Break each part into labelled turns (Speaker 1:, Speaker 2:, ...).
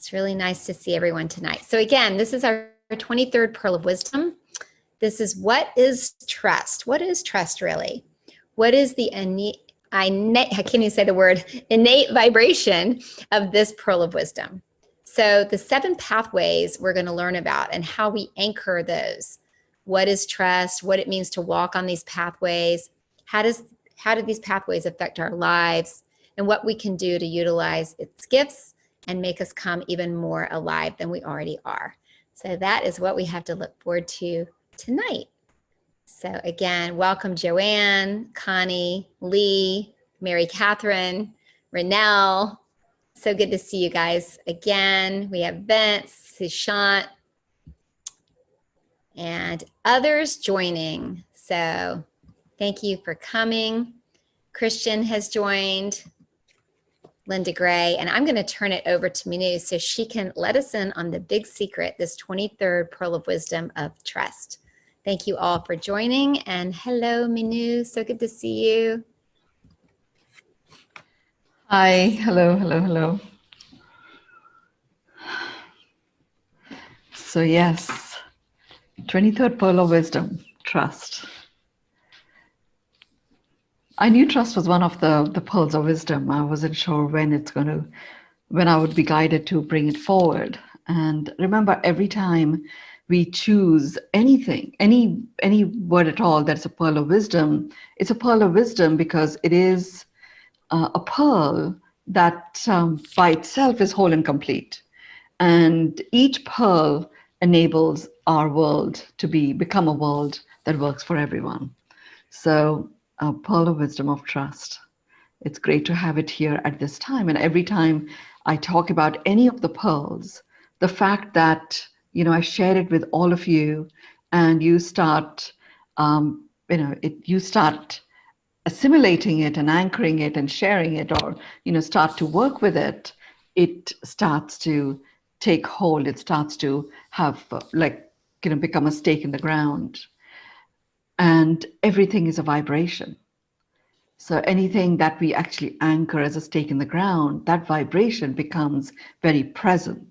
Speaker 1: It's really nice to see everyone tonight. So again, this is our 23rd Pearl of Wisdom. This is what is trust? What is trust really? What is the innate, I can't even say the word, innate vibration of this Pearl of Wisdom? So the 7 pathways we're going to learn about and how we anchor those. What is trust? What it means to walk on these pathways? How do these pathways affect our lives? And what we can do to utilize its gifts and make us come even more alive than we already are. So that is what we have to look forward to tonight. So again, welcome Joanne, Connie, Lee, Mary Catherine, Renelle. So good to see you guys again. We have Vince, Sushant, and others joining. So thank you for coming. Christian has joined, Linda Gray, and I'm going to turn it over to Mynoo so she can let us in on the big secret, this 23rd Pearl of Wisdom of Trust. Thank you all for joining, and hello, Mynoo. So good to see you.
Speaker 2: Hi, hello, hello, hello. So yes, 23rd Pearl of Wisdom, trust. I knew trust was one of the pearls of wisdom. I wasn't sure when I would be guided to bring it forward. And remember, every time we choose anything, any word at all that's a pearl of wisdom, it's a pearl of wisdom because it is a pearl that by itself is whole and complete. And each pearl enables our world to become a world that works for everyone. So a pearl of wisdom of trust. It's great to have it here at this time. And every time I talk about any of the pearls, the fact that, I share it with all of you and you start, you start assimilating it and anchoring it and sharing it, or, start to work with it, it starts to take hold. It starts to have become a stake in the ground. And everything is a vibration. So anything that we actually anchor as a stake in the ground, that vibration becomes very present,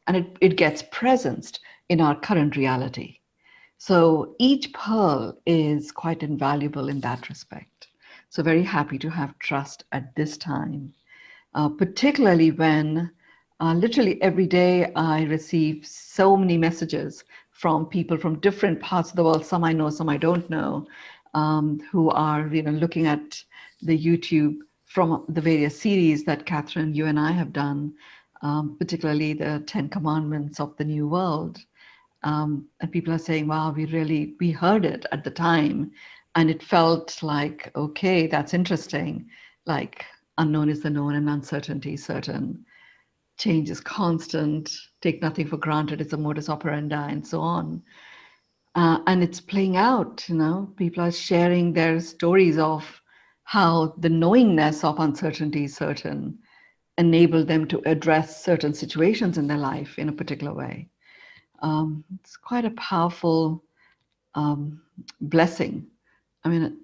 Speaker 2: and it gets presenced in our current reality. So each pearl is quite invaluable in that respect. So very happy to have trust at this time, particularly when literally every day I receive so many messages from people from different parts of the world. Some I know, some I don't know, who are looking at the YouTube from the various series that Catherine, you and I have done, particularly the 10 Commandments of the New World. And people are saying, wow, we heard it at the time. And it felt like, okay, that's interesting. Like unknown is the known and uncertainty is certain. Change is constant. Take nothing for granted. It's a modus operandi and so on. And it's playing out, people are sharing their stories of how the knowingness of uncertainty is certain enabled them to address certain situations in their life in a particular way. It's quite a powerful blessing. I mean,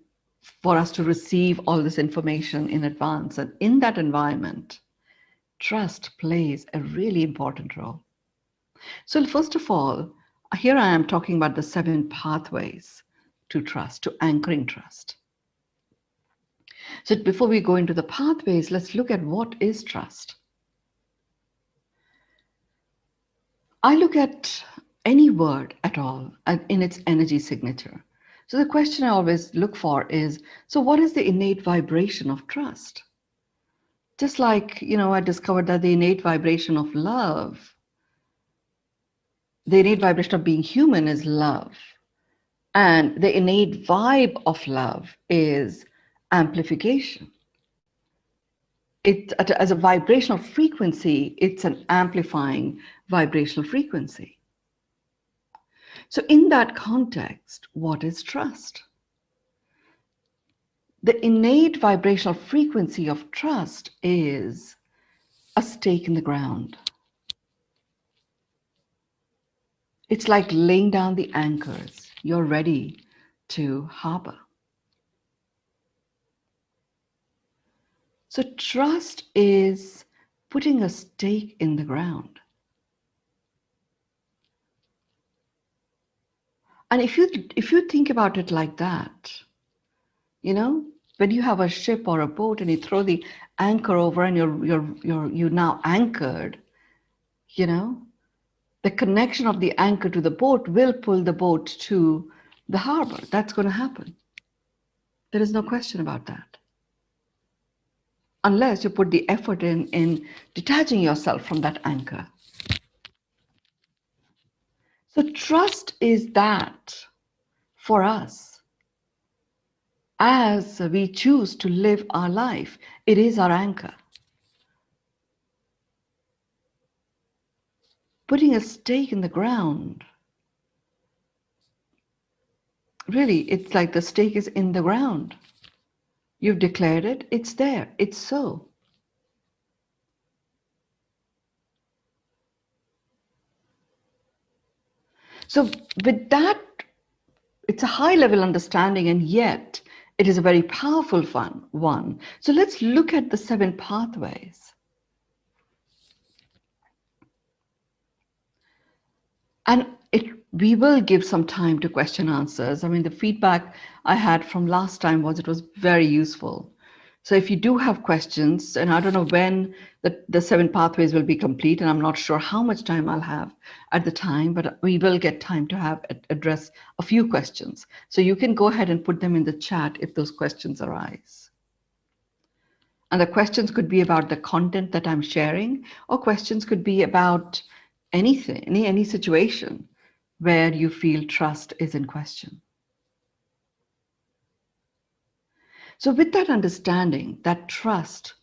Speaker 2: for us to receive all this information in advance. And in that environment, trust plays a really important role. So first of all, here I am talking about the 7 pathways to trust, to anchoring trust. So before we go into the pathways, let's look at what is trust. I look at any word at all in its energy signature. So the question I always look for is, so what is the innate vibration of trust? Just like, I discovered that the innate vibration of love, the innate vibration of being human is love. And the innate vibe of love is amplification. It, as a vibrational frequency, it's an amplifying vibrational frequency. So in that context, what is trust? The innate vibrational frequency of trust is a stake in the ground. It's like laying down the anchors. You're ready to harbor. So trust is putting a stake in the ground. And if you think about it like that, when you have a ship or a boat and you throw the anchor over and you're now anchored, the connection of the anchor to the boat will pull the boat to the harbor. That's going to happen. There is no question about that. Unless you put the effort in detaching yourself from that anchor. So trust is that for us. As we choose to live our life, it is our anchor. Putting a stake in the ground, really, it's like the stake is in the ground. You've declared it, it's there, it's so. So with that, it's a high level understanding, and yet it is a very powerful one. So let's look at the 7 pathways. And we will give some time to question answers. I mean, the feedback I had from last time was it was very useful. So if you do have questions, and I don't know when the 7 pathways will be complete, and I'm not sure how much time I'll have at the time, but we will get time to address a few questions. So you can go ahead and put them in the chat if those questions arise. And the questions could be about the content that I'm sharing, or questions could be about anything, any situation where you feel trust is in question. So with that understanding, that trust,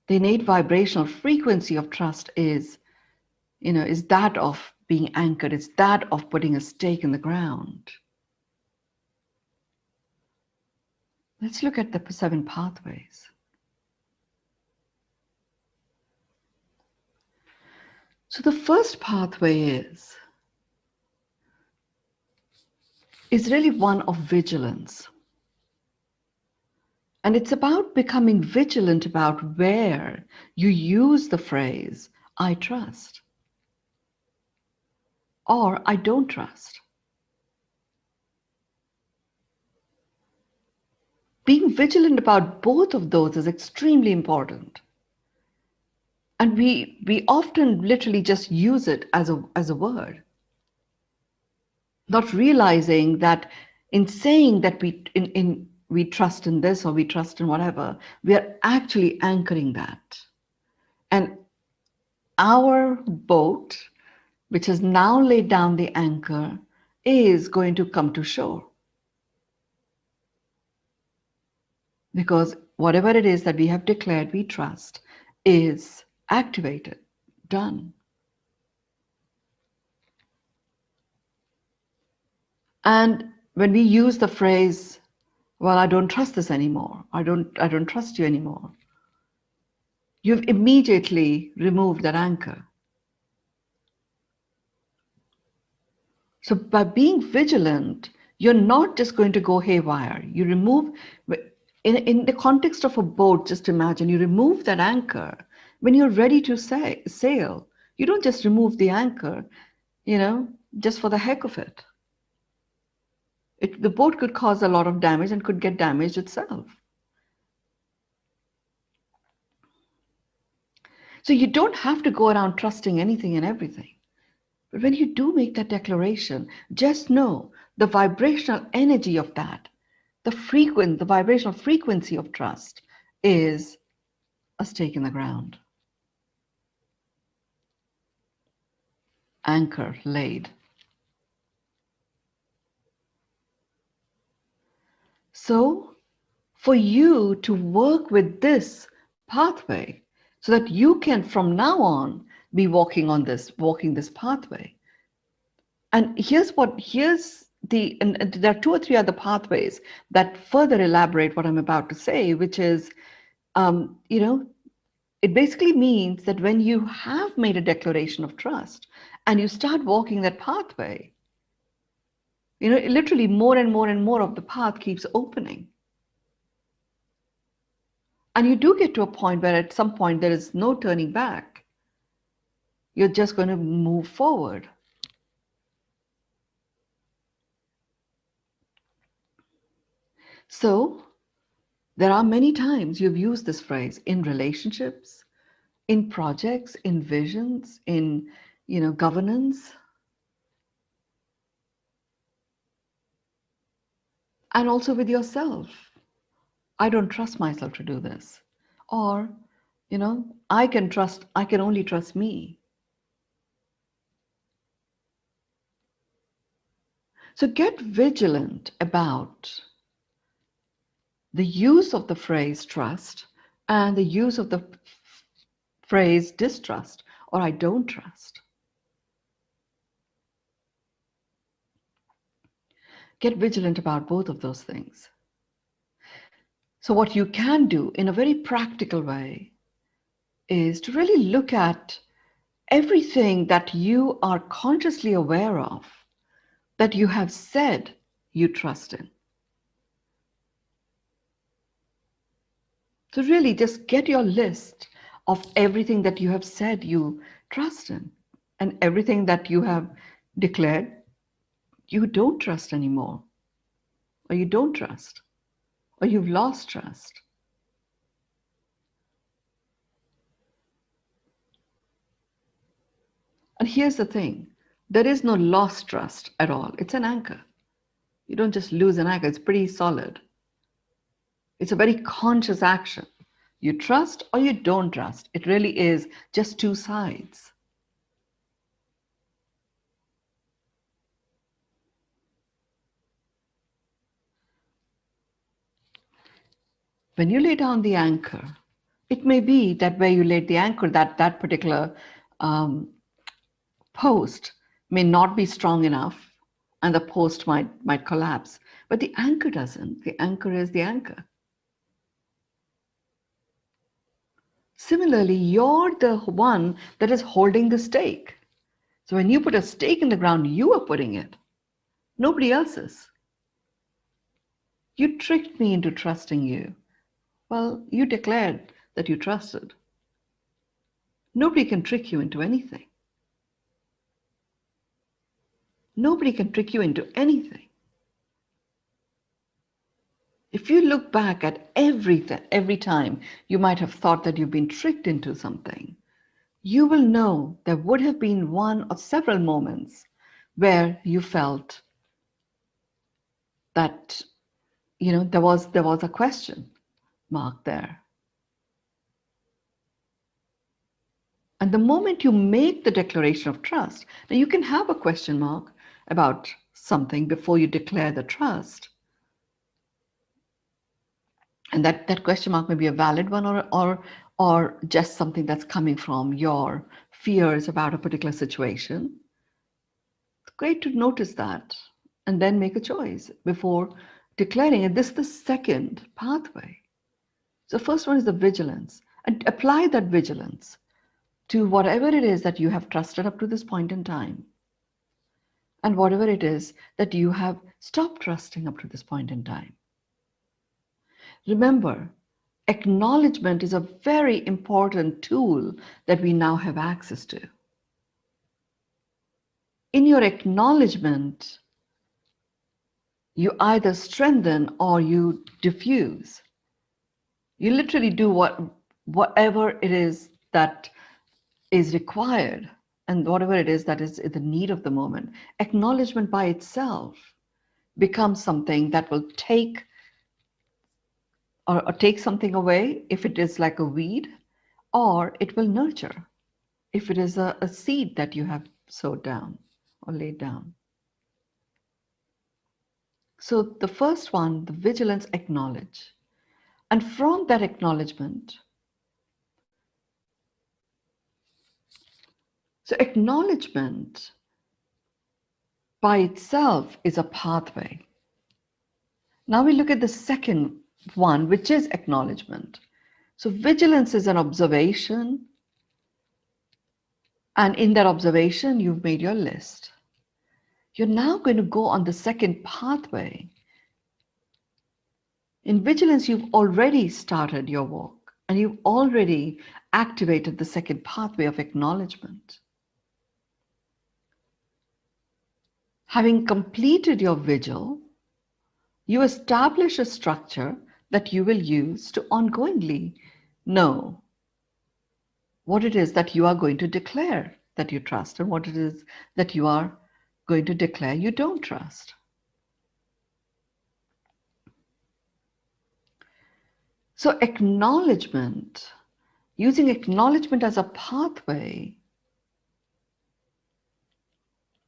Speaker 2: the innate vibrational frequency of trust is that of being anchored. It's that of putting a stake in the ground. Let's look at the 7 pathways. So the first pathway is really one of vigilance. And it's about becoming vigilant about where you use the phrase, I trust, or I don't trust. Being vigilant about both of those is extremely important. And we often literally just use it as a word, not realizing that in saying that we trust in this or we trust in whatever, we are actually anchoring that. And our boat, which has now laid down the anchor, is going to come to shore. Because whatever it is that we have declared we trust is activated, done. And when we use the phrase, well, I don't trust this anymore, I don't trust you anymore, you've immediately removed that anchor. So by being vigilant, you're not just going to go haywire. You remove, in the context of a boat, just imagine you remove that anchor when you're ready to sail. You don't just remove the anchor, just for the heck of it. The boat could cause a lot of damage and could get damaged itself. So you don't have to go around trusting anything and everything. But when you do make that declaration, just know the vibrational energy of that, the vibrational frequency of trust is a stake in the ground. Anchor laid. So for you to work with this pathway so that you can from now on be walking this pathway. And there are 2 or 3 other pathways that further elaborate what I'm about to say, which is, it basically means that when you have made a declaration of trust and you start walking that pathway, literally more and more and more of the path keeps opening. And you do get to a point where at some point there is no turning back. You're just going to move forward. So there are many times you've used this phrase in relationships, in projects, in visions, in governance, and also with yourself. I don't trust myself to do this. Or, I can only trust me. So get vigilant about the use of the phrase trust and the use of the phrase distrust or I don't trust. Get vigilant about both of those things. So what you can do in a very practical way is to really look at everything that you are consciously aware of that you have said you trust in. So really just get your list of everything that you have said you trust in and everything that you have declared you don't trust anymore, or you don't trust, or you've lost trust. And here's the thing, there is no lost trust at all. It's an anchor. You don't just lose an anchor, it's pretty solid. It's a very conscious action. You trust or you don't trust. It really is just two sides. When you lay down the anchor, it may be that where you laid the anchor, that particular post may not be strong enough and the post might collapse. But the anchor doesn't. The anchor is the anchor. Similarly, you're the one that is holding the stake. So when you put a stake in the ground, you are putting it. Nobody else is. You tricked me into trusting you. Well, you declared that you trusted. Nobody can trick you into anything. Nobody can trick you into anything. If you look back at every time you might have thought that you've been tricked into something, you will know there would have been one or several moments where you felt that there was a question mark there. And the moment you make the declaration of trust, now you can have a question mark about something before you declare the trust. And that question mark may be a valid one or just something that's coming from your fears about a particular situation. It's great to notice that and then make a choice before declaring it. This is the second pathway. So first one is the vigilance, and apply that vigilance to whatever it is that you have trusted up to this point in time, and whatever it is that you have stopped trusting up to this point in time. Remember, acknowledgement is a very important tool that we now have access to. In your acknowledgement, you either strengthen or you diffuse. You literally do whatever it is that is required and whatever it is that is the need of the moment. Acknowledgement by itself becomes something that will take or take something away if it is like a weed, or it will nurture if it is a seed that you have sowed down or laid down. So the first one, the vigilance, acknowledge. And from that acknowledgement, so acknowledgement by itself is a pathway. Now we look at the second one, which is acknowledgement. So vigilance is an observation. And in that observation, you've made your list. You're now going to go on the second pathway. In vigilance, you've already started your walk. And you've already activated the second pathway of acknowledgement. Having completed your vigil, you establish a structure that you will use to ongoingly know what it is that you are going to declare that you trust and what it is that you are going to declare you don't trust. So acknowledgement, using acknowledgement as a pathway,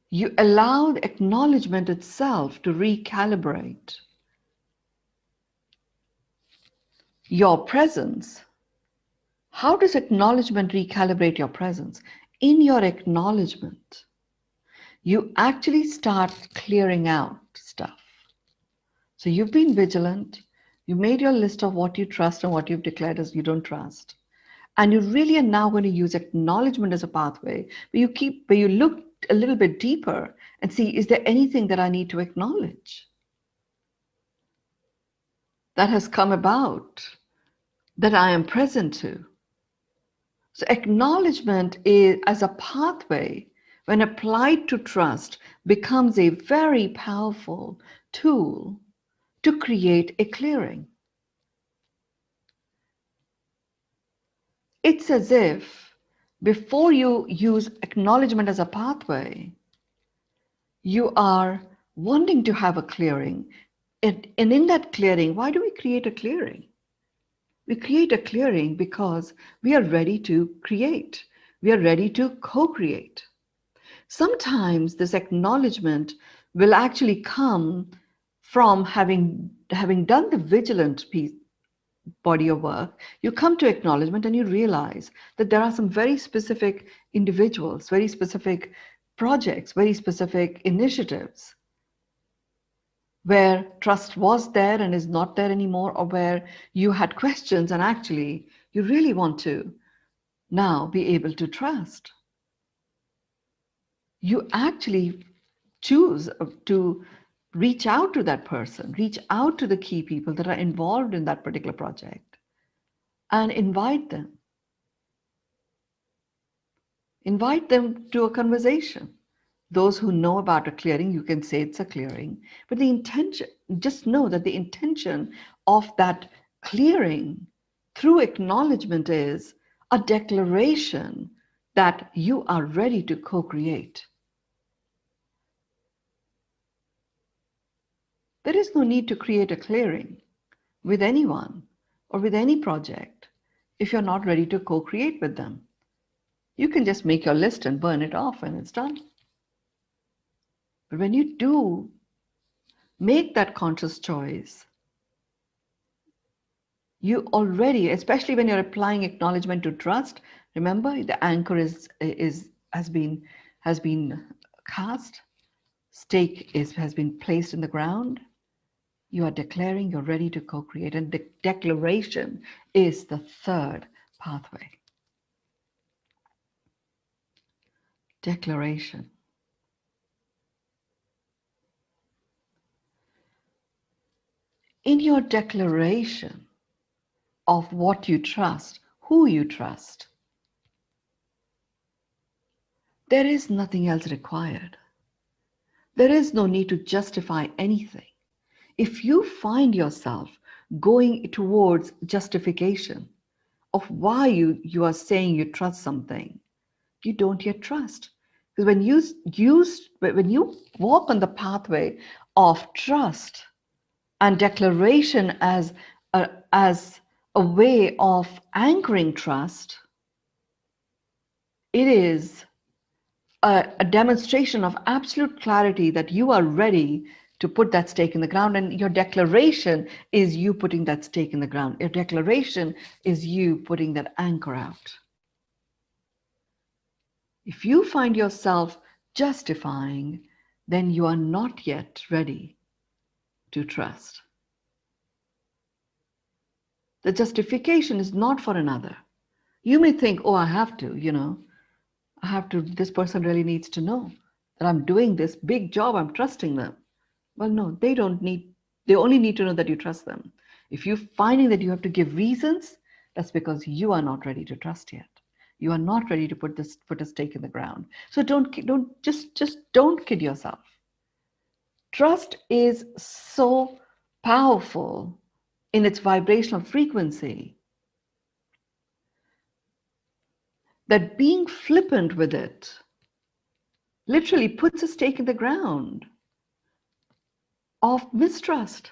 Speaker 2: you allow the acknowledgement itself to recalibrate your presence. How does acknowledgement recalibrate your presence? In your acknowledgement, you actually start clearing out stuff. So you've been vigilant, you made your list of what you trust and what you've declared as you don't trust. And you really are now going to use acknowledgement as a pathway where you look a little bit deeper and see, is there anything that I need to acknowledge that has come about that I am present to? So acknowledgement is, as a pathway, when applied to trust, becomes a very powerful tool to create a clearing. It's as if before you use acknowledgement as a pathway, you are wanting to have a clearing. And in that clearing, why do we create a clearing? We create a clearing because we are ready to create. We are ready to co-create. Sometimes this acknowledgement will actually come from having done the vigilant piece, body of work. You come to acknowledgement and you realize that there are some very specific individuals, very specific projects, very specific initiatives where trust was there and is not there anymore, or where you had questions and actually you really want to now be able to trust. You actually choose to reach out to that person, reach out to the key people that are involved in that particular project and invite them. Invite them to a conversation. Those who know about a clearing, you can say it's a clearing, but the intention, just know that the intention of that clearing through acknowledgement is a declaration that you are ready to co-create. There is no need to create a clearing with anyone or with any project if you're not ready to co-create with them. You can just make your list and burn it off and it's done. But when you do make that conscious choice, you already, especially when you're applying acknowledgement to trust, remember the anchor has been cast, stake has been placed in the ground. You are declaring you're ready to co-create, and the declaration is the third pathway. Declaration. In your declaration of what you trust, who you trust, there is nothing else required. There is no need to justify anything. If you find yourself going towards justification of why you are saying you trust something, you don't yet trust. Because when you walk on the pathway of trust and declaration as a way of anchoring trust, it is a demonstration of absolute clarity that you are ready to put that stake in the ground, and your declaration is you putting that stake in the ground. Your declaration is you putting that anchor out. If you find yourself justifying, then you are not yet ready to trust. The justification is not for another. You may think, oh, I have to, this person really needs to know that I'm doing this big job, I'm trusting them. Well, no, they only need to know that you trust them. If you're finding that you have to give reasons, That's because you are not ready to trust yet. You are not ready to put a stake in the ground. So just don't kid yourself. Trust is so powerful in its vibrational frequency that being flippant with it literally puts a stake in the ground of mistrust.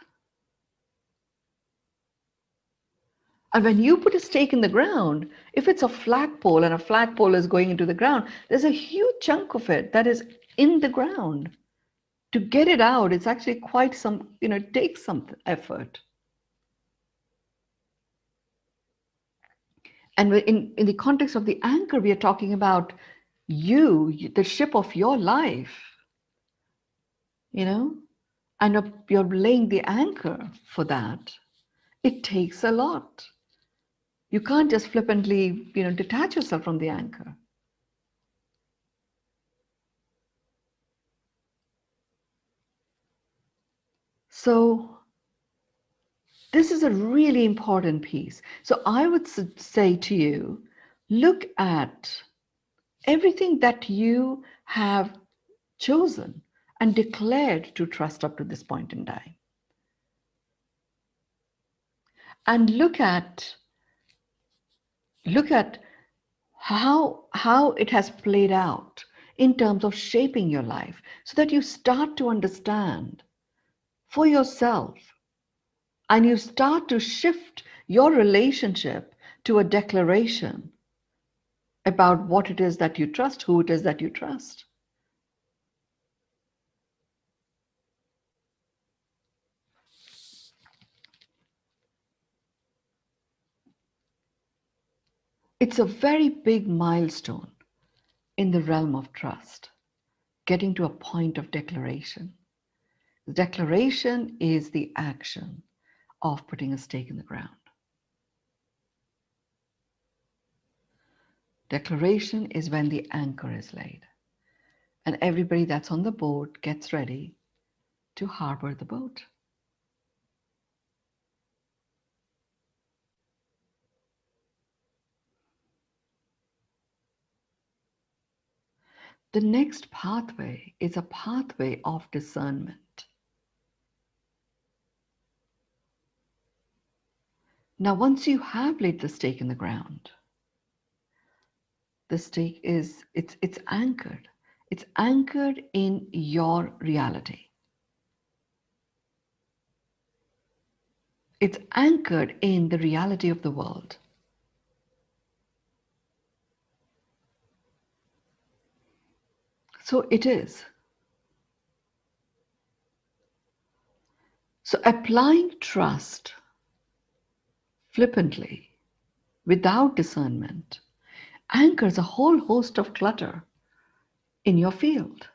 Speaker 2: And when you put a stake in the ground, if it's a flagpole and a flagpole is going into the ground, there's a huge chunk of it that is in the ground. To get it out, it's actually quite some, it takes some effort. And in the context of the anchor, we are talking about you, the ship of your life, and you're laying the anchor for that. It takes a lot. You can't just flippantly, detach yourself from the anchor. So this is a really important piece. So I would say to you, look at everything that you have chosen and declared to trust up to this point in time. And look at how it has played out in terms of shaping your life, so that you start to understand for yourself and you start to shift your relationship to a declaration about what it is that you trust, who it is that you trust. It's a very big milestone in the realm of trust, getting to a point of declaration. The declaration is the action of putting a stake in the ground. Declaration is when the anchor is laid and everybody that's on the boat gets ready to harbor the boat. The next pathway is a pathway of discernment. Now, once you have laid the stake in the ground, the stake is, it's anchored. It's anchored in your reality. It's anchored in the reality of the world. So it is. So applying trust flippantly, without discernment, anchors a whole host of clutter in your field.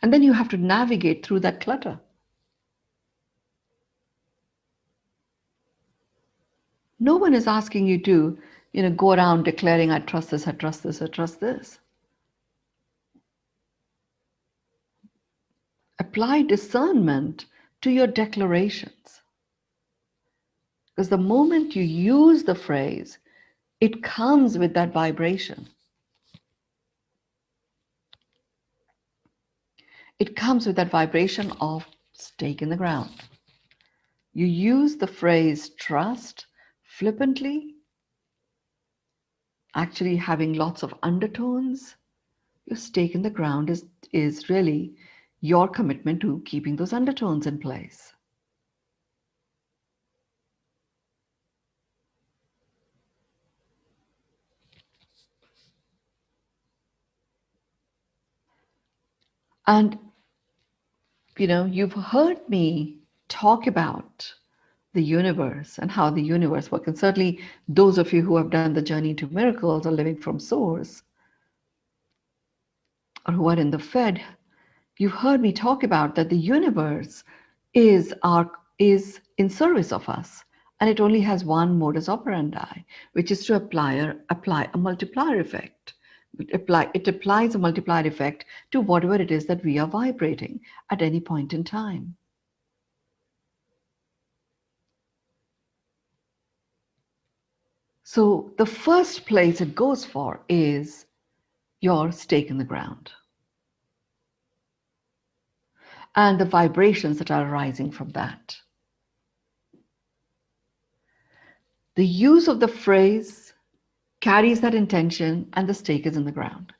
Speaker 2: And then you have to navigate through that clutter. No one is asking you to, go around declaring, I trust this, I trust this, I trust this. Apply discernment to your declarations. Because the moment you use the phrase, it comes with that vibration. It comes with that vibration of stake in the ground. You use the phrase trust flippantly, actually having lots of undertones. Your stake in the ground is really your commitment to keeping those undertones in place. And, you've heard me talk about the universe and how the universe works. And certainly those of you who have done the journey to miracles or living from source, or who are in the Fed, you've heard me talk about that the universe is in service of us. And it only has one modus operandi, which is to apply a multiplier effect. It applies a multiplier effect to whatever it is that we are vibrating at any point in time. So the first place it goes for is your stake in the ground and the vibrations that are arising from that. The use of the phrase carries that intention, and the stake is in the ground.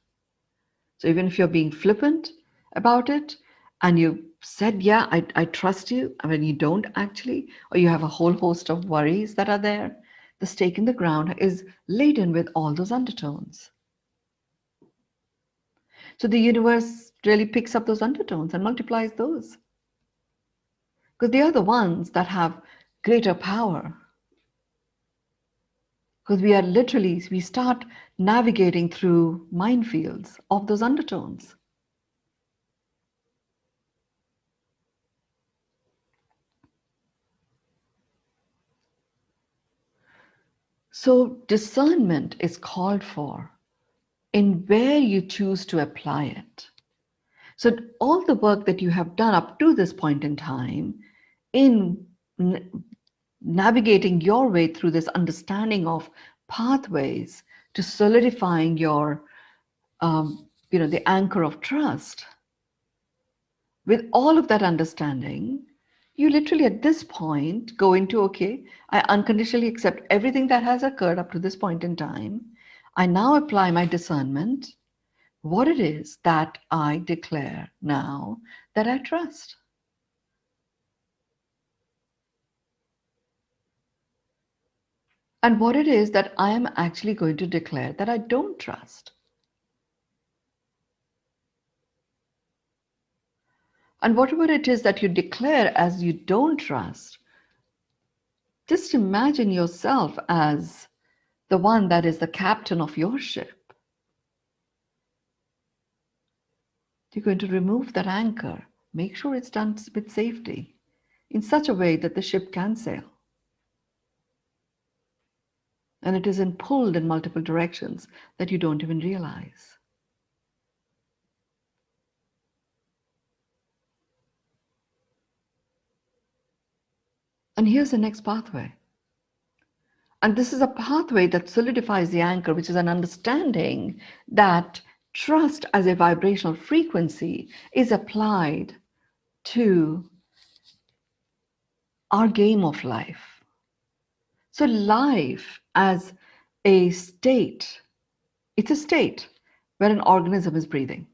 Speaker 2: So even if you're being flippant about it and you said, yeah, I trust you, and when you don't actually, or you have a whole host of worries that are there, the stake in the ground is laden with all those undertones. So the universe really picks up those undertones and multiplies those, because they are the ones that have greater power. Because we start navigating through minefields of those undertones. So discernment is called for in where you choose to apply it. So all the work that you have done up to this point in time in navigating your way through this understanding of pathways to solidifying your, the anchor of trust, with all of that understanding, you literally at this point go into, okay, I unconditionally accept everything that has occurred up to this point in time. I now apply my discernment, what it is that I declare now that I trust. And what it is that I am actually going to declare that I don't trust. And whatever it is that you declare as you don't trust, just imagine yourself as the one that is the captain of your ship. You're going to remove that anchor, make sure it's done with safety, in such a way that the ship can sail. And it isn't pulled in multiple directions that you don't even realize. And here's the next pathway. And this is a pathway that solidifies the anchor, which is an understanding that trust as a vibrational frequency is applied to our game of life. So life as a state, it's a state where an organism is breathing.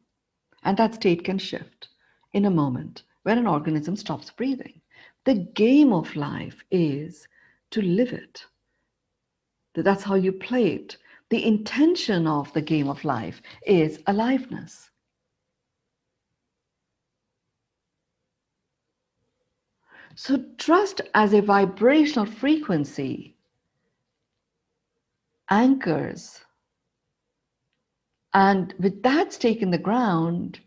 Speaker 2: And that state can shift in a moment where an organism stops breathing. The game of life is to live it. That's how you play it. The intention of the game of life is aliveness. So trust as a vibrational frequency anchors. And with that stake in the ground,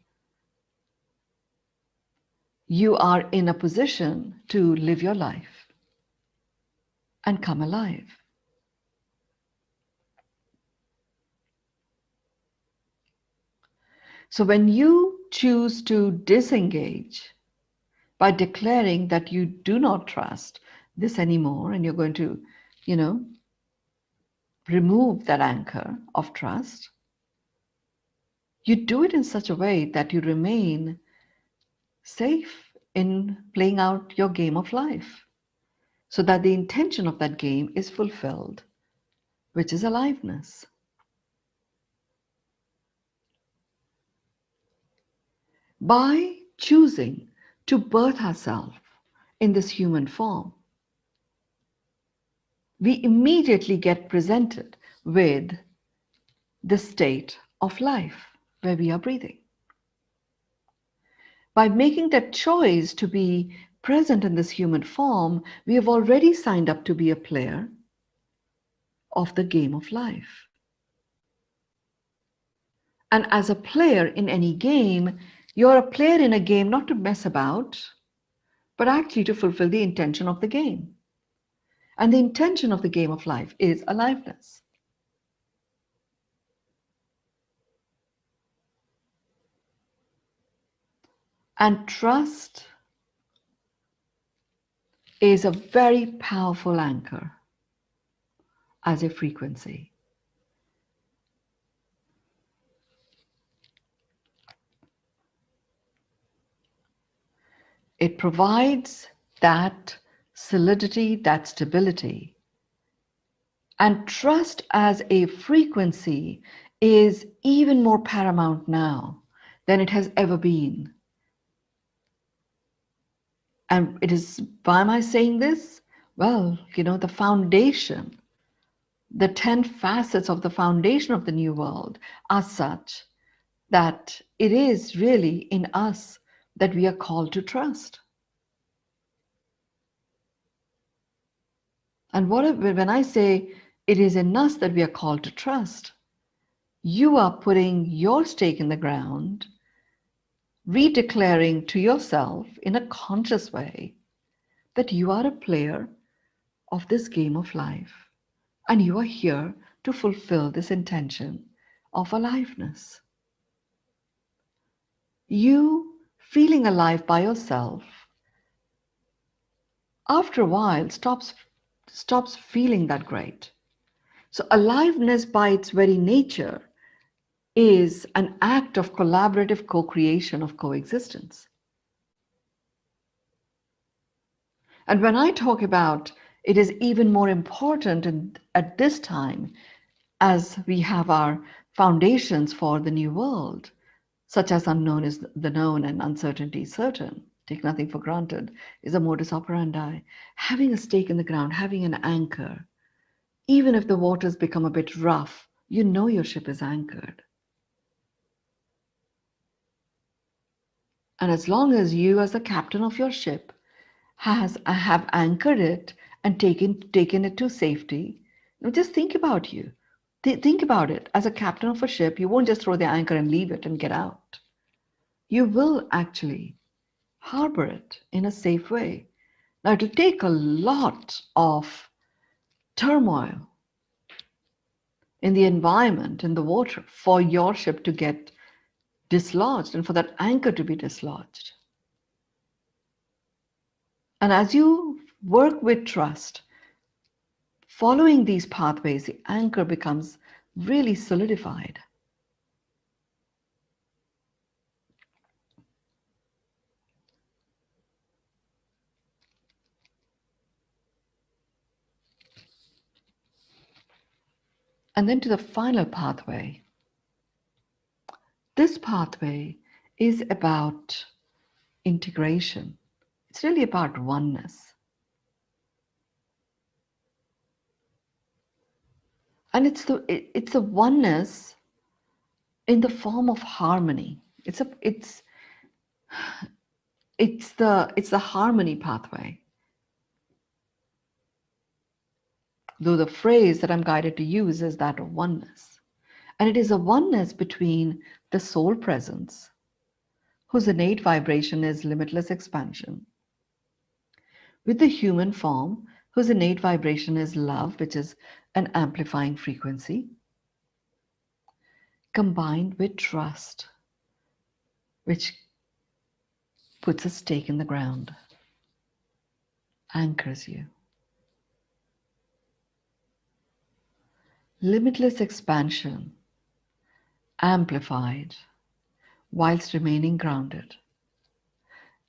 Speaker 2: you are in a position to live your life and come alive. So when you choose to disengage by declaring that you do not trust this anymore, and you're going to, remove that anchor of trust, you do it in such a way that you remain safe in playing out your game of life, so that the intention of that game is fulfilled, which is aliveness. By choosing to birth ourselves in this human form, we immediately get presented with the state of life where we are breathing. By making that choice to be present in this human form, we have already signed up to be a player of the game of life. And as a player in any game, you're a player in a game not to mess about, but actually to fulfill the intention of the game. And the intention of the game of life is aliveness. And trust is a very powerful anchor. as a frequency. It provides that solidity, that stability. And trust as a frequency is even more paramount now than it has ever been. And it is, why am I saying this? Well, the foundation, the 10 facets of the foundation of the new world are such that it is really in us that we are called to trust. And when I say it is in us that we are called to trust, you are putting your stake in the ground, redeclaring to yourself in a conscious way that you are a player of this game of life and you are here to fulfill this intention of aliveness. You feeling alive by yourself, after a while, stops feeling that great. So aliveness by its very nature is an act of collaborative co-creation of coexistence. And when I talk about it is even more important at this time, as we have our foundations for the new world, such as unknown is the known and uncertainty certain, take nothing for granted, is a modus operandi. Having a stake in the ground, having an anchor, even if the waters become a bit rough, you know your ship is anchored. And as long as you, as the captain of your ship, have anchored it and taken it to safety, just think about you. Think about it. As a captain of a ship, you won't just throw the anchor and leave it and get out. You will actually harbor it in a safe way. Now, it'll take a lot of turmoil in the environment, in the water, for your ship to get dislodged and for that anchor to be dislodged. And as you work with trust, following these pathways, the anchor becomes really solidified. And then to the final pathway. This pathway is about integration. It's really about oneness. And it's the oneness in the form of harmony. It's the harmony pathway. Though the phrase that I'm guided to use is that of oneness. And it is a oneness between the soul presence, whose innate vibration is limitless expansion, with the human form, whose innate vibration is love, which is an amplifying frequency, combined with trust, which puts a stake in the ground, anchors you. Limitless expansion, amplified, whilst remaining grounded,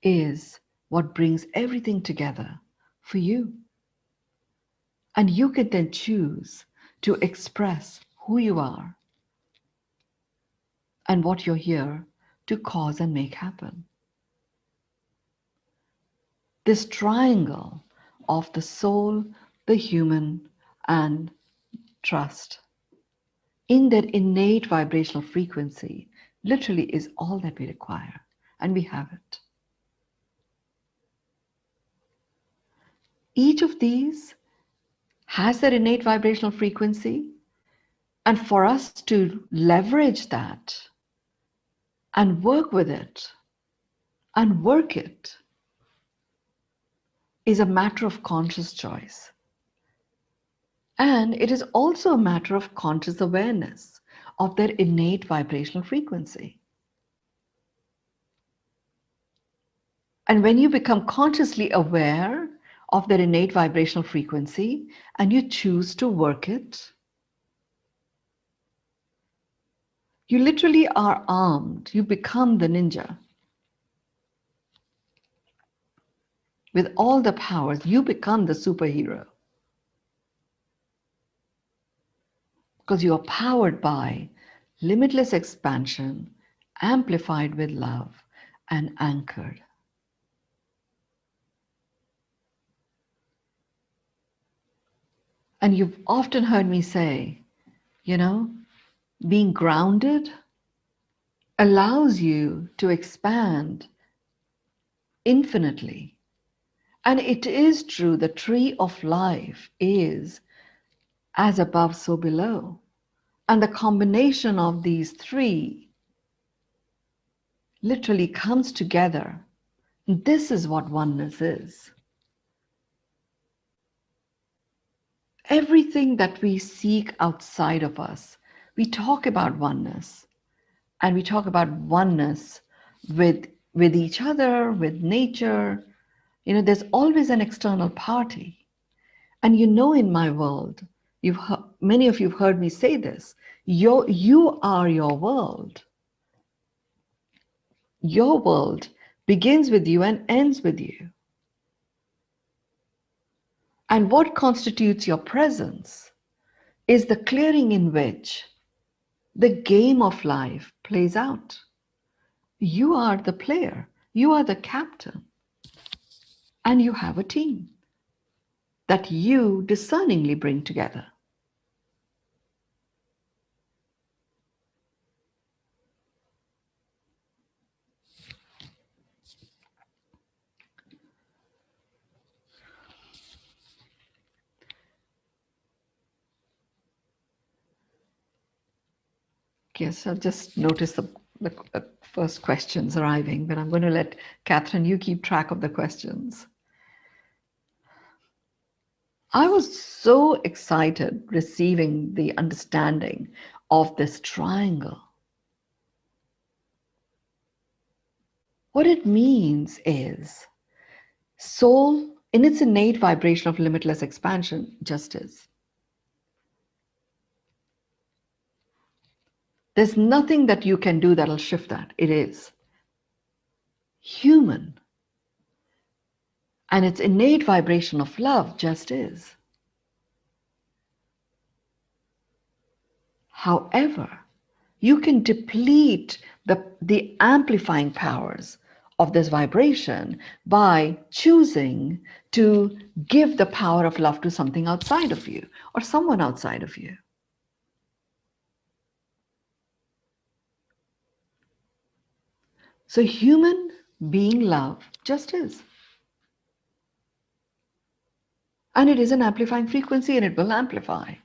Speaker 2: is what brings everything together for you. And you can then choose to express who you are and what you're here to cause and make happen. This triangle of the soul, the human, and trust in that innate vibrational frequency literally is all that we require, and we have it. Each of these has that innate vibrational frequency, and for us to leverage that and work with it and work it is a matter of conscious choice. And it is also a matter of conscious awareness of their innate vibrational frequency. And when you become consciously aware of their innate vibrational frequency and you choose to work it, you literally are armed. You become the ninja. With all the powers, you become the superhero. Because you are powered by limitless expansion, amplified with love, and anchored. And you've often heard me say, being grounded allows you to expand infinitely. And it is true, the tree of life is as above, so below. And the combination of these three literally comes together. This is what oneness is. Everything that we seek outside of us, we talk about oneness. And we talk about oneness with each other, with nature. There's always an external party. And in my world, many of you have heard me say this, you are your world. Your world begins with you and ends with you. And what constitutes your presence is the clearing in which the game of life plays out. You are the player, you are the captain, and you have a team that you discerningly bring together. Yes, I've just noticed the first questions arriving, but I'm going to let Catherine, you keep track of the questions. I was so excited receiving the understanding of this triangle. What it means is soul, in its innate vibration of limitless expansion, just is. There's nothing that you can do that'll shift that. It is. Human, and its innate vibration of love just is. However, you can deplete the amplifying powers of this vibration by choosing to give the power of love to something outside of you or someone outside of you. So human being love just is. And it is an amplifying frequency and it will amplify.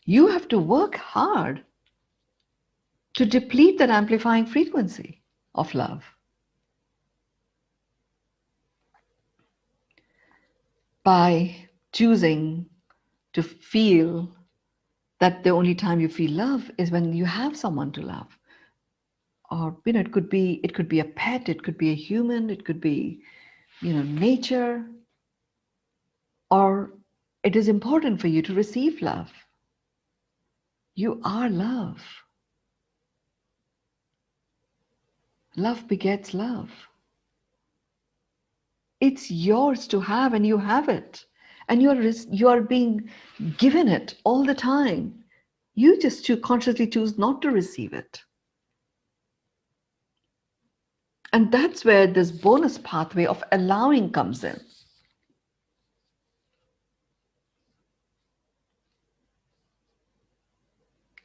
Speaker 2: You have to work hard to deplete that amplifying frequency of love. By choosing to feel that the only time you feel love is when you have someone to love. Or it could be a pet, it could be a human, it could be nature. Or it is important for you to receive love. You are love. Love begets love. It's yours to have and you have it. And you are being given it all the time. You just consciously choose not to receive it. And that's where this bonus pathway of allowing comes in.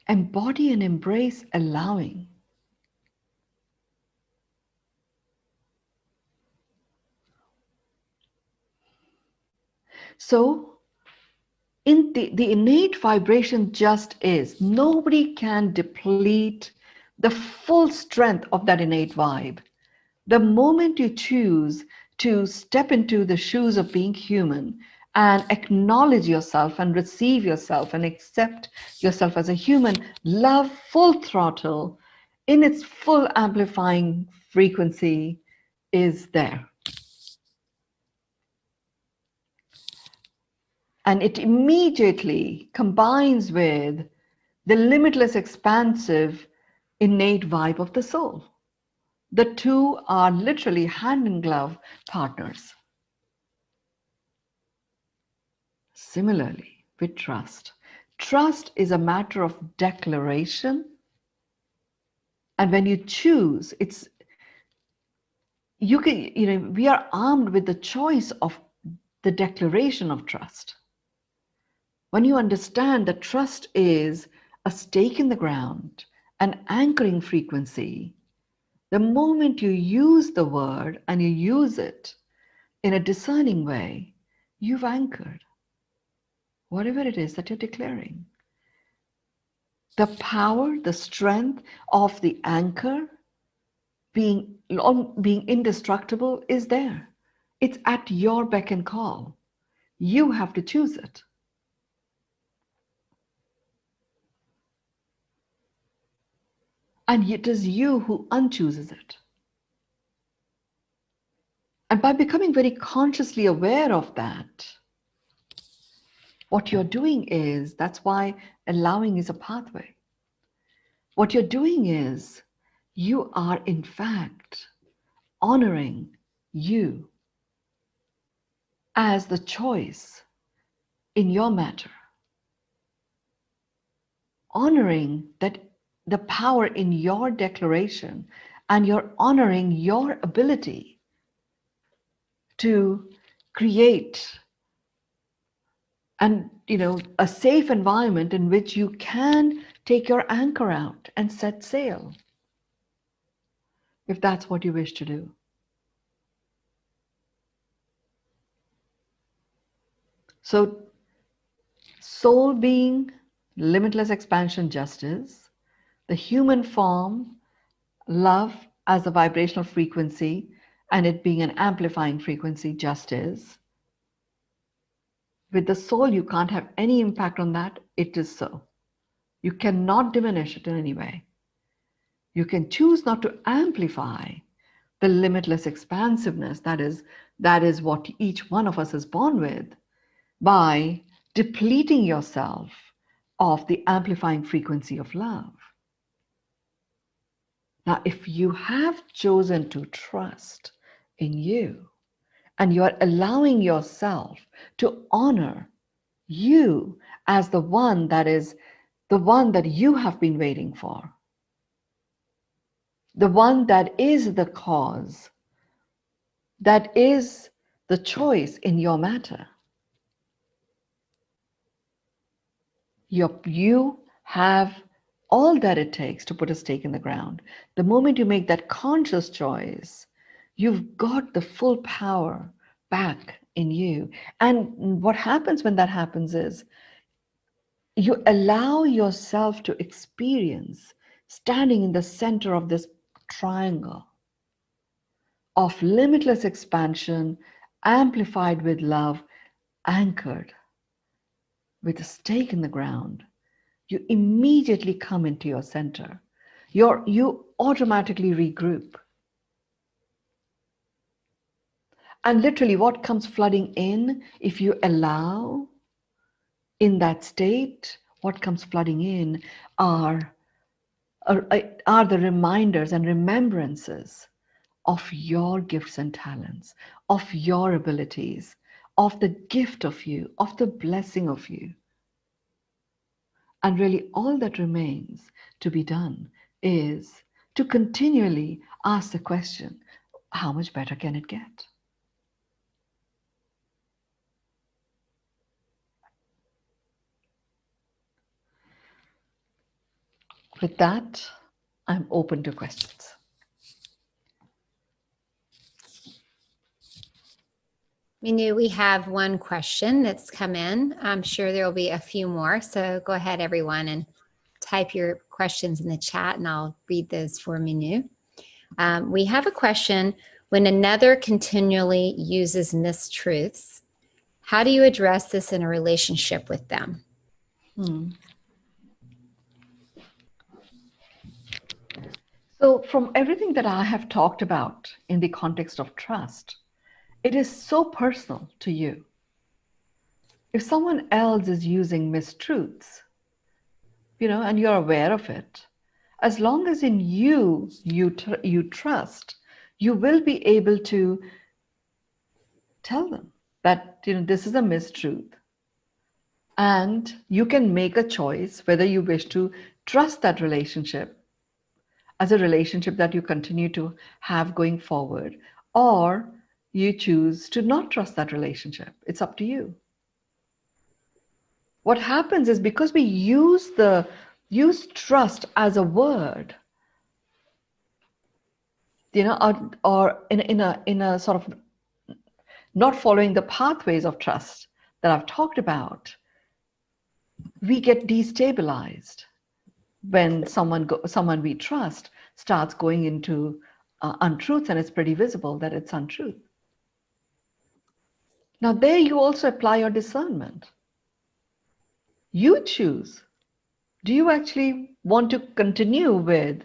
Speaker 2: Embody and embrace allowing. So, in the innate vibration just is. Nobody can deplete the full strength of that innate vibe. The moment you choose to step into the shoes of being human and acknowledge yourself and receive yourself and accept yourself as a human, love full throttle in its full amplifying frequency is there. And it immediately combines with the limitless, expansive, innate vibe of the soul. The two are literally hand in glove partners. Similarly, with trust. Trust is a matter of declaration. And when you choose, we are armed with the choice of the declaration of trust. When you understand that trust is a stake in the ground, an anchoring frequency, the moment you use the word and you use it in a discerning way, you've anchored whatever it is that you're declaring. The power, the strength of the anchor being indestructible is there. It's at your beck and call. You have to choose it. And it is you who unchooses it. And by becoming very consciously aware of that, what you're doing is, that's why allowing is a pathway. What you're doing is, you are in fact honoring you as the choice in your matter. Honoring that the power in your declaration, and you're honoring your ability to create a safe environment in which you can take your anchor out and set sail, if that's what you wish to do. So soul being limitless expansion, justice, the human form, love as a vibrational frequency, and it being an amplifying frequency, justice. With the soul, you can't have any impact on that. It is so. You cannot diminish it in any way. You can choose not to amplify the limitless expansiveness that is what each one of us is born with, by depleting yourself of the amplifying frequency of love. Now, if you have chosen to trust in you, and you are allowing yourself to honor you as the one that you have been waiting for, the one that is the cause, that is the choice in your matter, you have all that it takes to put a stake in the ground. The moment you make that conscious choice, you've got the full power back in you. And what happens when that happens is, you allow yourself to experience standing in the center of this triangle of limitless expansion, amplified with love, anchored with a stake in the ground. You immediately come into your center. You automatically regroup. And literally what comes flooding in, if you allow in that state, what comes flooding in are the reminders and remembrances of your gifts and talents, of your abilities, of the gift of you, of the blessing of you. And really all that remains to be done is to continually ask the question, how much better can it get? With that, I'm open to questions.
Speaker 1: Mynoo, we have one question that's come in. I'm sure there will be a few more. So go ahead, everyone, and type your questions in the chat, and I'll read those for Mynoo. We have a question: when another continually uses mistruths, how do you address this in a relationship with them?
Speaker 2: So from everything that I have talked about in the context of trust, it is so personal to you. If someone else is using mistruths, and you're aware of it, as long as in you trust, you will be able to tell them that this is a mistruth, and you can make a choice whether you wish to trust that relationship as a relationship that you continue to have going forward, or you choose to not trust that relationship. It's up to you. What happens is, because we use trust as a word, or in a sort of not following the pathways of trust that I've talked about, we get destabilized when someone we trust starts going into untruths, and it's pretty visible that it's untruth. Now there you also apply your discernment. You choose. Do you actually want to continue with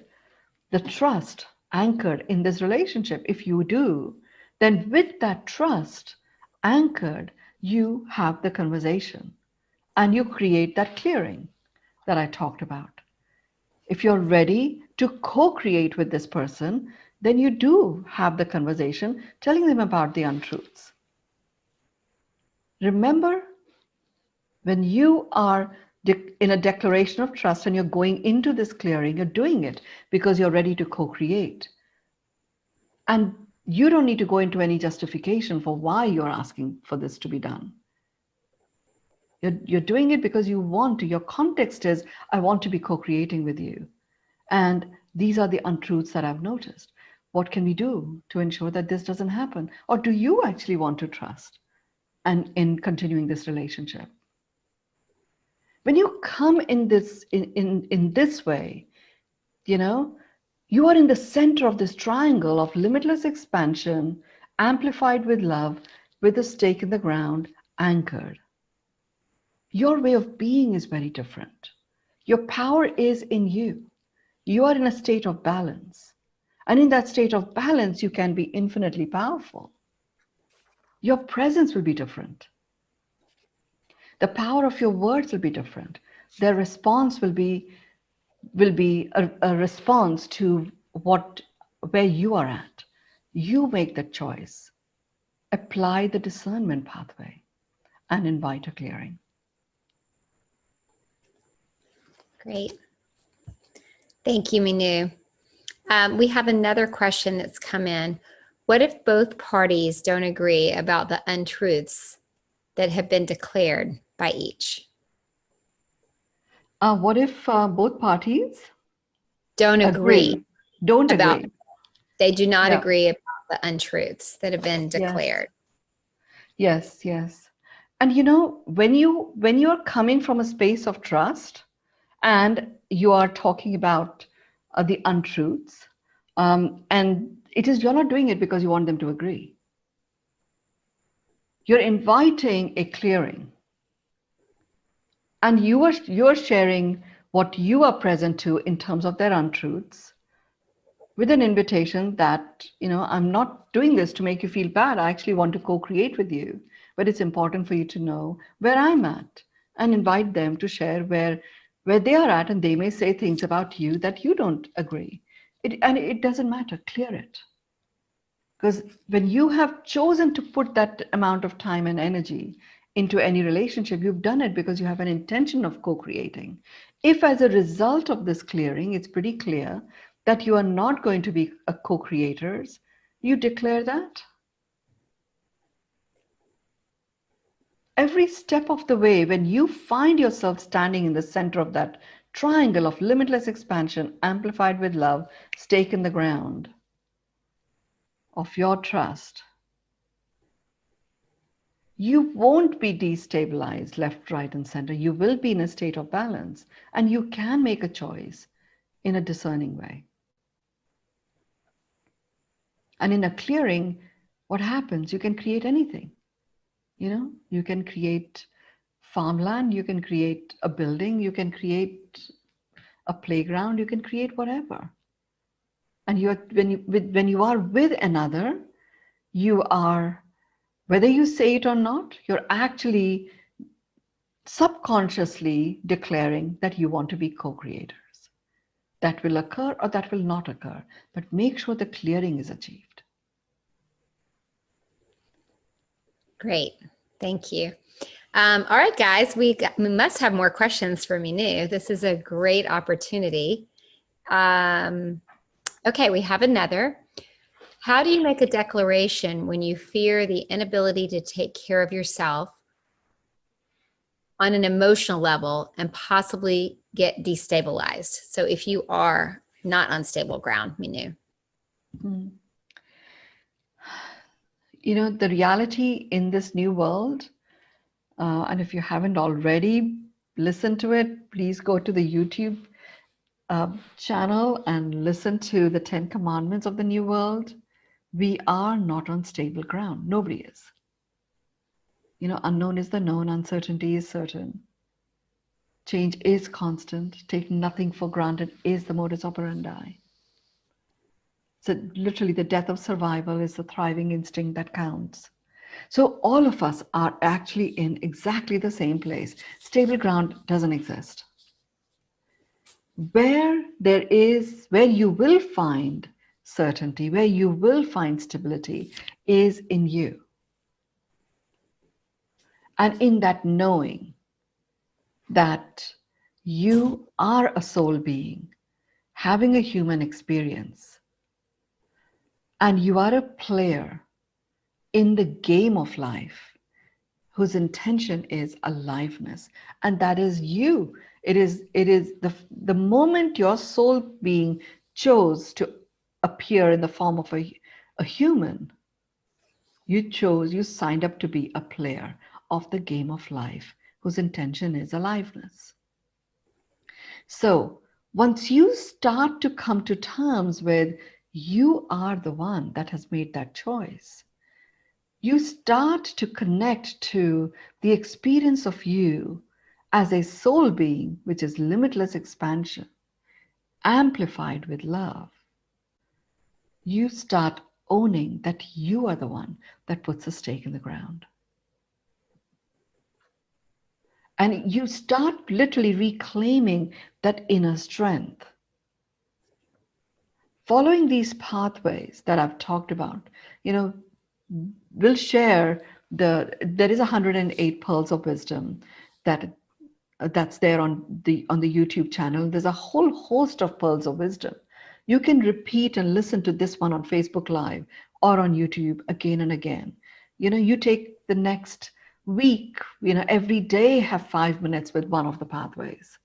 Speaker 2: the trust anchored in this relationship? If you do, then with that trust anchored, you have the conversation and you create that clearing that I talked about. If you're ready to co-create with this person, then you do have the conversation, telling them about the untruths. Remember, when you are in a declaration of trust and you're going into this clearing, you're doing it because you're ready to co-create. And you don't need to go into any justification for why you're asking for this to be done. You're doing it because you want to. Your context is, I want to be co-creating with you. And these are the untruths that I've noticed. What can we do to ensure that this doesn't happen? Or do you actually want to trust and in continuing this relationship? When you come in this way, you are in the center of this triangle of limitless expansion, amplified with love, with a stake in the ground, anchored. Your way of being is very different. Your power is in you. You are in a state of balance. And in that state of balance, you can be infinitely powerful. Your presence will be different. The power of your words will be different. Their response will be a response to where you are at. You make the choice. Apply the discernment pathway and invite a clearing.
Speaker 1: Great. Thank you, Mynoo. We have another question that's come in. What if both parties don't agree about the untruths that have been declared by each?
Speaker 2: What if both parties
Speaker 1: don't agree?
Speaker 2: Don't agree.
Speaker 1: They do not agree about the untruths that have been declared.
Speaker 2: Yes. And when you are coming from a space of trust and you are talking about the untruths, and you're not doing it because you want them to agree. You're inviting a clearing. And you are sharing what you are present to in terms of their untruths, with an invitation that, I'm not doing this to make you feel bad. I actually want to co-create with you. But it's important for you to know where I'm at, and invite them to share where they are at. And they may say things about you that you don't agree. And it doesn't matter. Clear it. Because when you have chosen to put that amount of time and energy into any relationship, you've done it because you have an intention of co-creating. If as a result of this clearing, it's pretty clear that you are not going to be a co-creators, you declare that. Every step of the way, when you find yourself standing in the center of that triangle of limitless expansion, amplified with love, stake in the ground of your trust, you won't be destabilized left, right, and center. You will be in a state of balance, and you can make a choice in a discerning way. And in a clearing, what happens? You can create anything. You can create farmland, you can create a building, you can create a playground, you can create whatever. And when you are with another, you are, whether you say it or not, you're actually subconsciously declaring that you want to be co-creators. That will occur or that will not occur, but make sure the clearing is achieved.
Speaker 1: Great. Thank you. All right, guys, we must have more questions for Mynoo. This is a great opportunity. Okay, we have another. How do you make a declaration when you fear the inability to take care of yourself on an emotional level and possibly get destabilized? So if you are not on stable ground, Mynoo.
Speaker 2: You know, the reality in this new world, and if you haven't already listened to it, please go to the YouTube channel and listen to the 10 Commandments of the New World. We are not on stable ground. Nobody is. You know, unknown is the known, uncertainty is certain. Change is constant. Take nothing for granted is the modus operandi. So literally the death of survival is the thriving instinct that counts. So all of us are actually in exactly the same place. Stable ground doesn't exist. Where you will find certainty, where you will find stability is in you. And in that knowing that you are a soul being having a human experience and you are a player in the game of life whose intention is aliveness, and that is you. It is the moment your soul being chose to appear in the form of a human, you signed up to be a player of the game of life whose intention is aliveness. So once you start to come to terms with you are the one that has made that choice, you start to connect to the experience of you as a soul being, which is limitless expansion, amplified with love. You start owning that you are the one that puts a stake in the ground. And you start literally reclaiming that inner strength. Following these pathways that I've talked about, you know, we'll share there is 108 pearls of wisdom that's there on the YouTube channel. There's a whole host of pearls of wisdom. You can repeat and listen to this one on Facebook Live or on YouTube again and again. You know, you take the next week, you know, every day have 5 minutes with one of the pathways.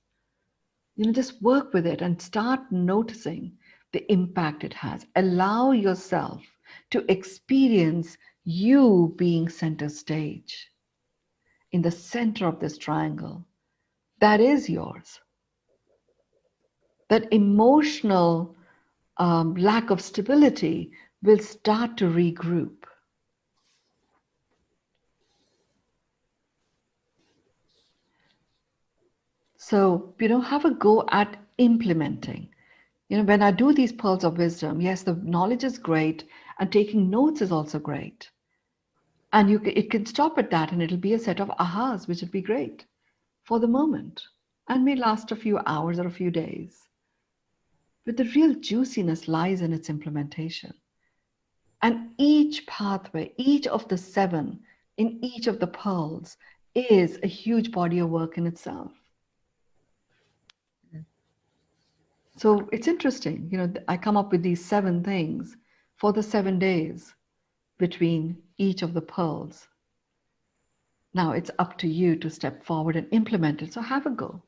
Speaker 2: You know, just work with it and start noticing the impact it has. Allow yourself to experience you being center stage in the center of this triangle. That is yours. That emotional lack of stability will start to regroup. So, you know, have a go at implementing. You know, when I do these pearls of wisdom, yes, the knowledge is great and taking notes is also great. And it can stop at that and it'll be a set of ahas, which would be great for the moment and may last a few hours or a few days. But the real juiciness lies in its implementation. And each pathway, each of the 7 in each of the pearls is a huge body of work in itself. So it's interesting, you know, I come up with these 7 things for the 7 days between each of the pearls. Now it's up to you to step forward and implement it. So have a go.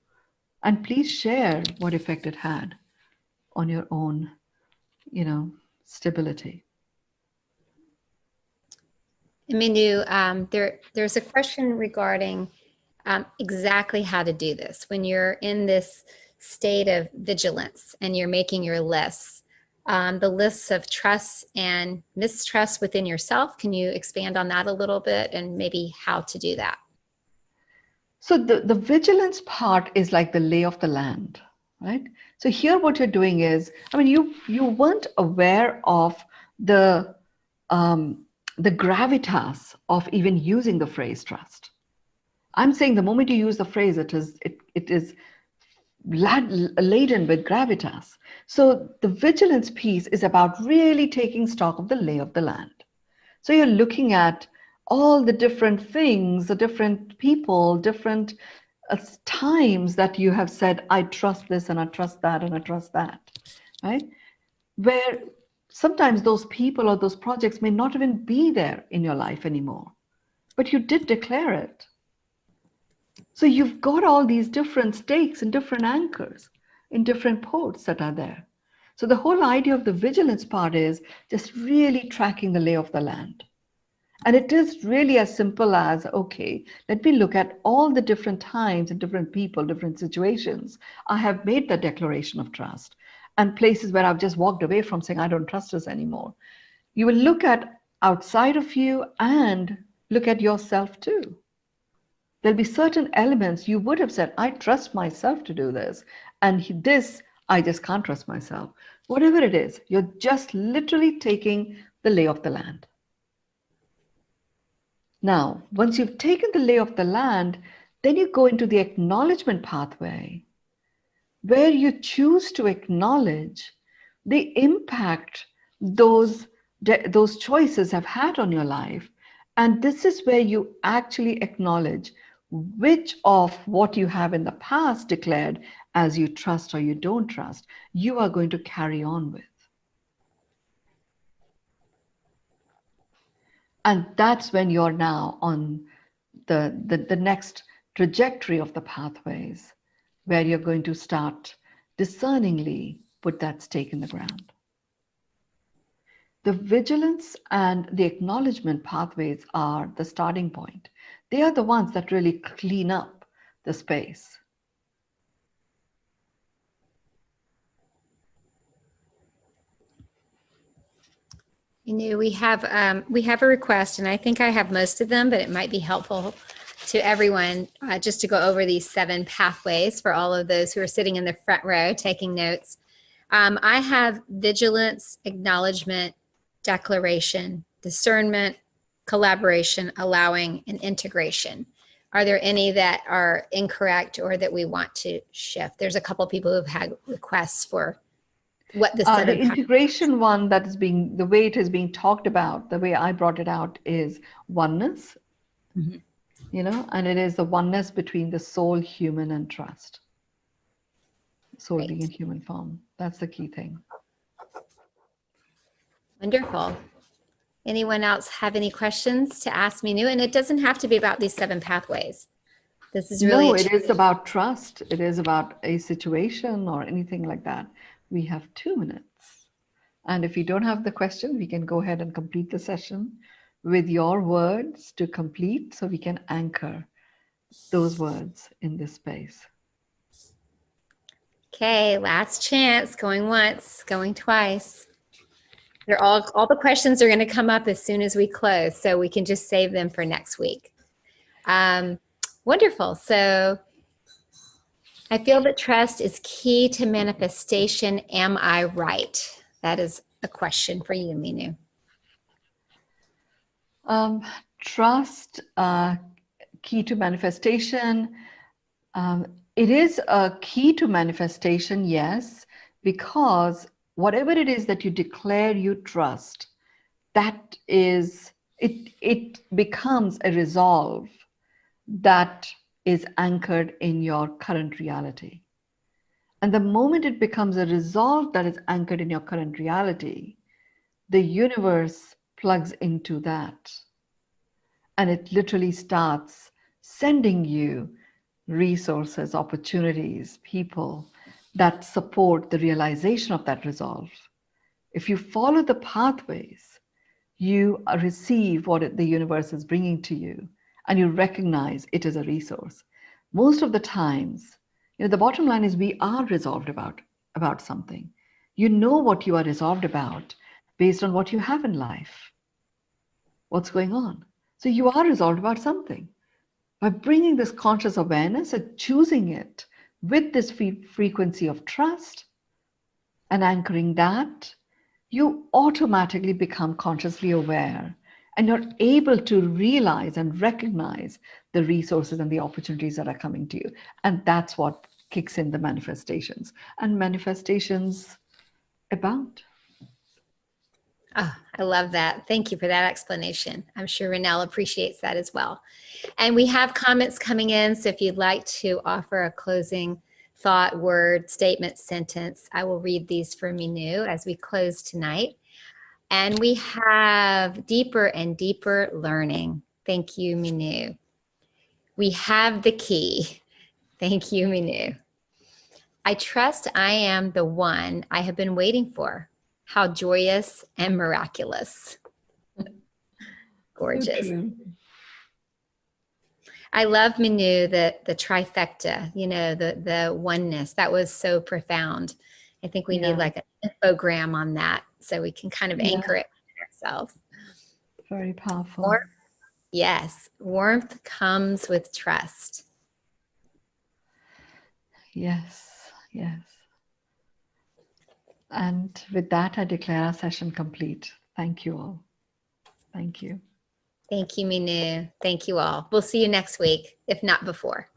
Speaker 2: And please share what effect it had on your own, you know, stability.
Speaker 1: Mynoo, there's a question regarding exactly how to do this. When you're in this state of vigilance and you're making your lists, the lists of trusts and mistrusts within yourself, can you expand on that a little bit and maybe how to do that?
Speaker 2: So the vigilance part is like the lay of the land, right? So here what you're doing is, I mean, you weren't aware of the gravitas of even using the phrase trust. I'm saying the moment you use the phrase, it is laden with gravitas. So the vigilance piece is about really taking stock of the lay of the land. So you're looking at all the different things, the different people, different times that you have said, I trust this and I trust that and I trust that, right? Where sometimes those people or those projects may not even be there in your life anymore, but you did declare it. So you've got all these different stakes and different anchors in different ports that are there. So the whole idea of the vigilance part is just really tracking the lay of the land. And it is really as simple as, okay, let me look at all the different times and different people, different situations. I have made the declaration of trust, and places where I've just walked away from saying, I don't trust this anymore. You will look at outside of you and look at yourself too. There'll be certain elements you would have said, I trust myself to do this. And this, I just can't trust myself. Whatever it is, you're just literally taking the lay of the land. Now, once you've taken the lay of the land, then you go into the acknowledgement pathway, where you choose to acknowledge the impact those choices have had on your life. And this is where you actually acknowledge which of what you have in the past declared as you trust or you don't trust, you are going to carry on with. And that's when you're now on the next trajectory of the pathways, where you're going to start discerningly put that stake in the ground. The vigilance and the acknowledgement pathways are the starting point. They are the ones that really clean up the space.
Speaker 1: We have a request, and I think I have most of them, but it might be helpful to everyone just to go over these 7 pathways for all of those who are sitting in the front row taking notes. I have vigilance, acknowledgement, declaration, discernment, collaboration, allowing, and integration. Are there any that are incorrect or that we want to shift? There's a couple people who've had requests for what the 7
Speaker 2: the integration one that is being, the way it is being talked about, the way I brought it out is oneness, and it is the oneness between the soul, human, and trust. Soul
Speaker 1: Great.
Speaker 2: being in human form. That's the key thing.
Speaker 1: Wonderful. Anyone else have any questions to ask Mynoo? And it doesn't have to be about these 7 pathways. This is really
Speaker 2: No, it is about trust. It is about a situation or anything like that. We have 2 minutes. And if you don't have the question, we can go ahead and complete the session with your words to complete, so we can anchor those words in this space.
Speaker 1: Okay, last chance, going once, going twice. They're all the questions are going to come up as soon as we close, so we can just save them for next week. Wonderful. So I feel that trust is key to manifestation. Am I right? That is a question for you, Mynoo.
Speaker 2: Trust, key to manifestation. It is a key to manifestation, yes, because whatever it is that you declare you trust, that is, it becomes a resolve that is anchored in your current reality. And the moment it becomes a resolve that is anchored in your current reality, the universe plugs into that. And it literally starts sending you resources, opportunities, people that support the realization of that resolve. If you follow the pathways, you receive what the universe is bringing to you, and you recognize it as a resource. Most of the times, the bottom line is we are resolved about something. You know what you are resolved about based on what you have in life, what's going on. So you are resolved about something. By bringing this conscious awareness and choosing it with this frequency of trust and anchoring that, you automatically become consciously aware and you're able to realize and recognize the resources and the opportunities that are coming to you. And that's what kicks in the manifestations. And manifestations abound.
Speaker 1: Oh, I love that. Thank you for that explanation. I'm sure Renelle appreciates that as well. And we have comments coming in. So if you'd like to offer a closing thought, word, statement, sentence, I will read these for Mynoo as we close tonight. And we have deeper and deeper learning. Thank you, Mynoo. We have the key. Thank you, Mynoo. I trust I am the one I have been waiting for. How joyous and miraculous. Gorgeous.
Speaker 2: So
Speaker 1: I love Mynoo, the trifecta, you know, the oneness. That was so profound. I think we need like an infogram on that so we can kind of anchor it ourselves.
Speaker 2: very powerful.
Speaker 1: Yes, warmth comes with trust.
Speaker 2: Yes, yes. And with that, I declare our session complete. Thank you all. Thank you.
Speaker 1: Thank you, Mynoo. Thank you all. We'll see you next week, if not before.